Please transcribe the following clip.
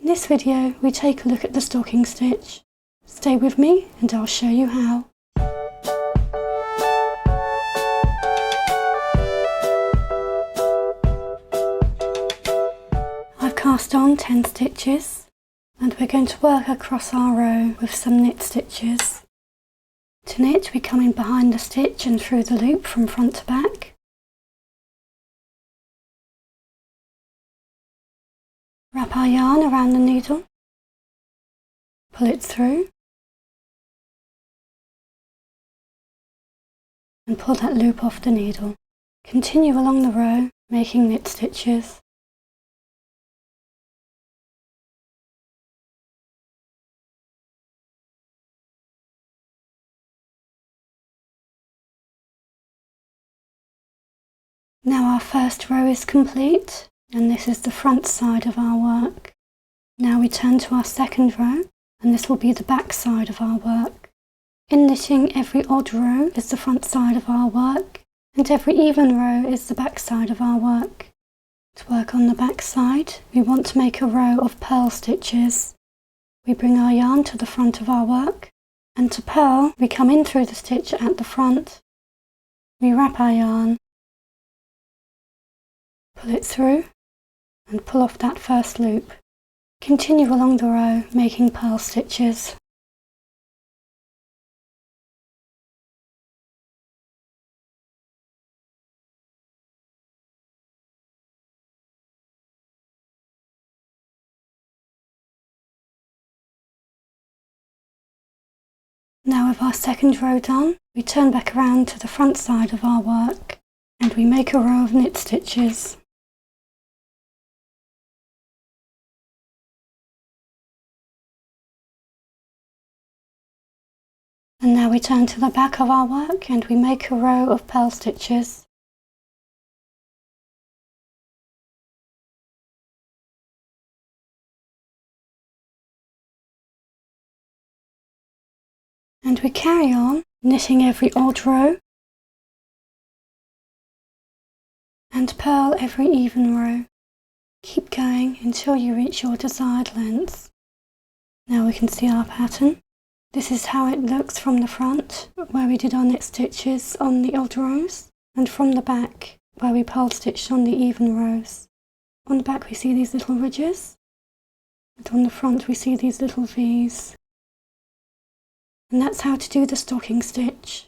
In this video we take a look at the stocking stitch. Stay with me and I'll show you how. I've cast on 10 stitches and we're going to work across our row with some knit stitches. To knit we come in behind the stitch and through the loop from front to back. Wrap our yarn around the needle, pull it through and pull that loop off the needle. Continue along the row making knit stitches. Now our first row is complete and this is the front side of our work. Now we turn to our second row and this will be the back side of our work. In knitting, every odd row is the front side of our work and every even row is the back side of our work. To work on the back side, we want to make a row of purl stitches. We bring our yarn to the front of our work and to purl we come in through the stitch at the front. We wrap our yarn, pull it through and pull off that first loop. Continue along the row making purl stitches. Now with our second row done, we turn back around to the front side of our work and we make a row of knit stitches. And now we turn to the back of our work and we make a row of purl stitches. And we carry on knitting every odd row and purl every even row. Keep going until you reach your desired length. Now we can see our pattern. This is how it looks from the front, where we did our knit stitches on the odd rows, and from the back, where we purl stitched on the even rows. On the back we see these little ridges, and on the front we see these little V's. And that's how to do the stocking stitch.